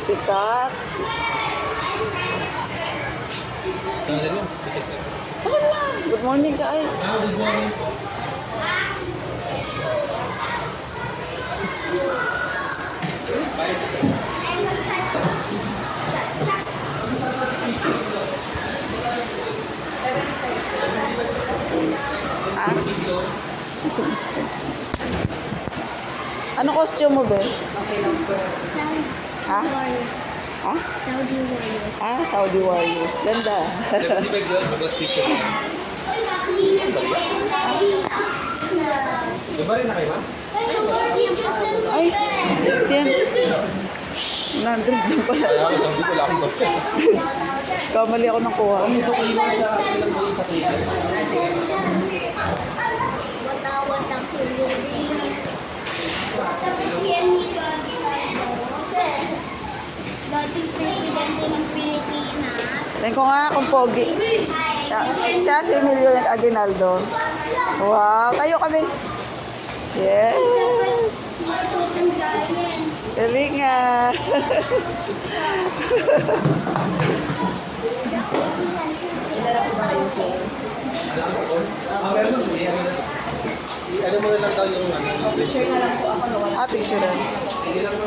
Sikat. Bakit na? Good morning ka ay. Ah? Ano costume mo, be? Ha? Ha? Saudi Warriors. Ah, Saudi Warriors. Ganda. 75 dollars sa plus picture na. Diba rin na kayo, ma? Ay, yan. 100 dyan pala. Kaya ako, sabi ko lang ako. Kamali ako ng kuha. Ang isa ko ilan sa ilang mo sa table. Watawat ang Philippines. Tapos yan nito. Dating presidente ng Pilipinas. Tingnan ko nga kung pogi. Siya si Emilio Aguinaldo. Wow, tayo kami. Yes. Galing nga. Ano mo na lang daw yung ano? Ah, picture. Hindi lang